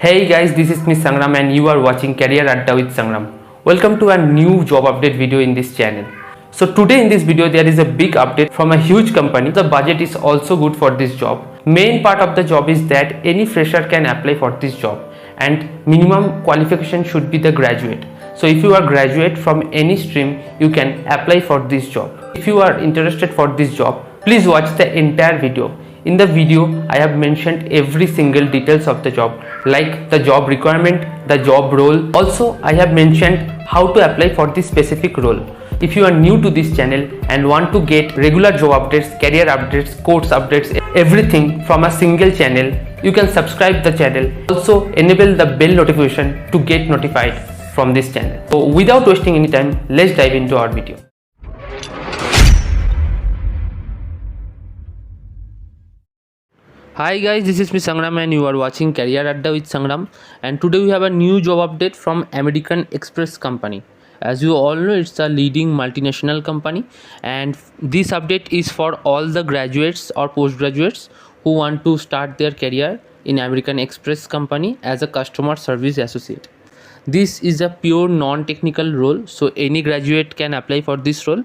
Hey guys, this is Miss Sangram and you are watching Career Adda with Sangram. Welcome to a new job update video in this channel. So today in this video there is a big update from a huge company. The budget is also good for this job. Main part of the job is that any fresher can apply for this job and minimum qualification should be the graduate. So if you are graduate from any stream, you can apply for this job. If you are interested for this job, please watch the entire video. In the video, I have mentioned every single details of the job, like the job requirement, the job role. Also, I have mentioned how to apply for this specific role. If you are new to this channel and want to get regular job updates, career updates, course updates, everything from a single channel, you can subscribe the channel. Also, enable the bell notification to get notified from this channel. So without wasting any time, let's dive into our video. Hi guys, this is Miss Sangram and you are watching Career Adda with Sangram, and today we have a new job update from American Express company. As you all know, it's a leading multinational company, and this update is for all the graduates or postgraduates who want to start their career in American Express company as a customer service associate. This is a pure non-technical role, so any graduate can apply for this role.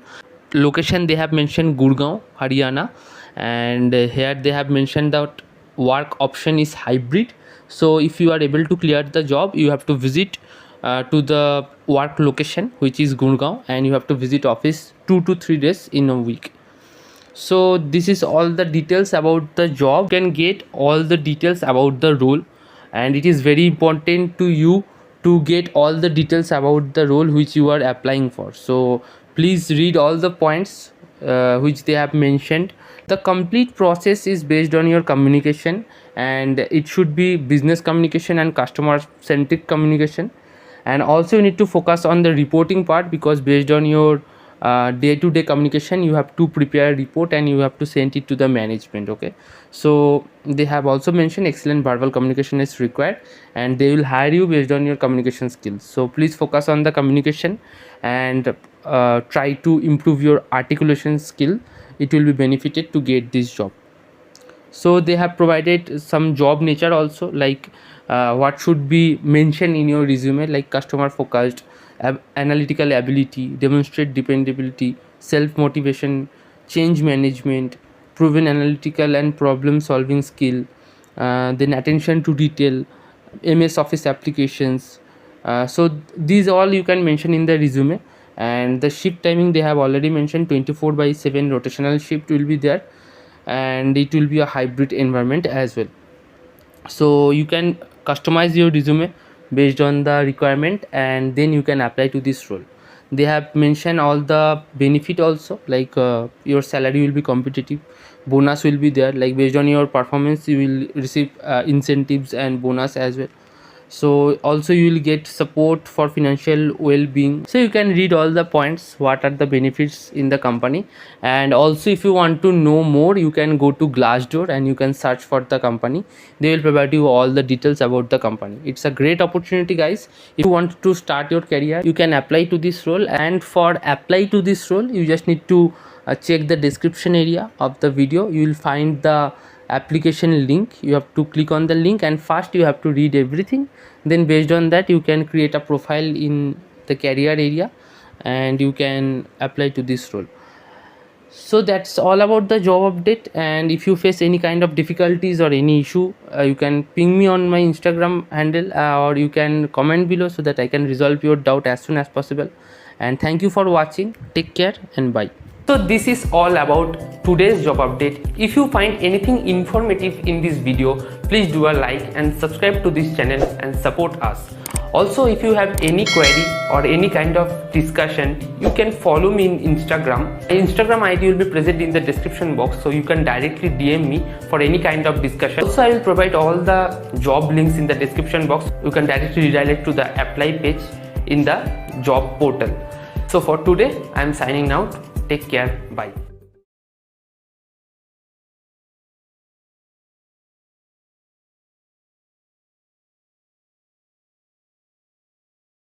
Location they have mentioned Gurgaon, Haryana, and here they have mentioned that work option is hybrid. So if you are able to clear the job, you have to visit to the work location, which is Gurgaon, and you have to visit office 2 to 3 days in a week. So this is all the details about the job. You can get all the details about the role, and it is very important to you to get all the details about the role which you are applying for. So please read all the points which they have mentioned. The complete process is based on your communication, and it should be business communication and customer centric communication. And also you need to focus on the reporting part, because based on your day-to-day communication, you have to prepare a report and you have to send it to the management. Okay, so they have also mentioned excellent verbal communication is required, and they will hire you based on your communication skills. So please focus on the communication and try to improve your articulation skill. It will be benefited to get this job. So they have provided some job nature also, like what should be mentioned in your resume, like customer focused, analytical ability, demonstrate dependability, self motivation, change management, proven analytical and problem solving skill, then attention to detail, MS Office applications. So these all you can mention in the resume. And the shift timing they have already mentioned, 24/7 rotational shift will be there, and it will be a hybrid environment as well. So you can customize your resume based on the requirement, and then you can apply to this role. They have mentioned all the benefit also, like your salary will be competitive, bonus will be there, like based on your performance you will receive incentives and bonus as well. So also you will get support for financial well-being. So you can read all the points, what are the benefits in the company. And also if you want to know more, you can go to Glassdoor and you can search for the company. They will provide you all the details about the company. It's a great opportunity guys. If you want to start your career, you can apply to this role, and for apply to this role you just need to check the description area of the video. You will find the application link. You have to click on the link, and first you have to read everything. Then based on that you can create a profile in the career area and you can apply to this role. So that's all about the job update, and if you face any kind of difficulties or any issue, you can ping me on my Instagram handle, or you can comment below so that I can resolve your doubt as soon as possible. And thank you for watching. Take care and bye. So this is all about today's job update. If you find anything informative in this video, please do a like and subscribe to this channel and support us. Also, if you have any query or any kind of discussion, you can follow me in Instagram. My Instagram ID will be present in the description box, so you can directly DM me for any kind of discussion. Also, I will provide all the job links in the description box. You can directly redirect to the apply page in the job portal. So for today, I am signing out. Take care. Bye.